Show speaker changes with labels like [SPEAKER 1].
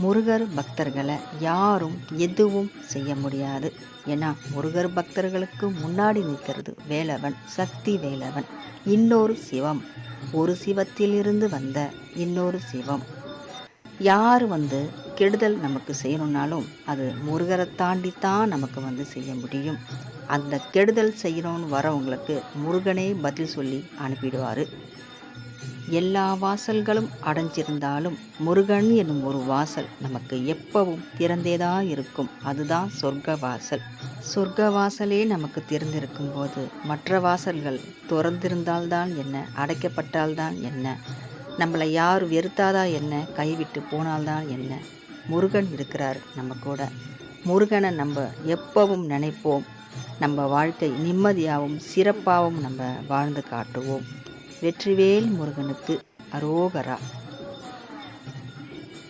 [SPEAKER 1] முருகர் பக்தர்களை யாரும் எதுவும் செய்ய முடியாது. ஏன்னா முருகர் பக்தர்களுக்கு முன்னாடி நிற்கிறது வேலவன், சக்தி வேலவன், இன்னொரு சிவம், ஒரு சிவத்திலிருந்து வந்த இன்னொரு சிவம். யார் கெடுதல் நமக்கு செய்யணும்னாலும் அது முருகரை தாண்டித்தான் நமக்கு செய்ய முடியும். அந்த கெடுதல் செய்யணும்னு வரவங்களுக்கு முருகனே பதில் சொல்லி அனுப்பிடுவார். எல்லா வாசல்களும் அடைஞ்சிருந்தாலும் முருகன் என்னும் ஒரு வாசல் நமக்கு எப்பவும் திறந்தேதான் இருக்கும். அதுதான் சொர்க்க வாசல். சொர்க்க வாசலே நமக்கு திறந்திருக்கும் போது மற்ற வாசல்கள் திறந்திருந்தால்தான் என்ன, அடைக்கப்பட்டால்தான் என்ன, நம்மளை யார் வெறுத்தாதான் என்ன, கைவிட்டு போனால்தான் என்ன, முருகன் இருக்கிறார் நம்ம கூட. முருகனை நம்ம எப்பவும் நினைப்போம். நம்ம வாழ்க்கை நிம்மதியாகவும் சிறப்பாகவும் நம்ம வாழ்ந்து காட்டுவோம். வெற்றிவேல் முருகனுக்கு அரோகரா.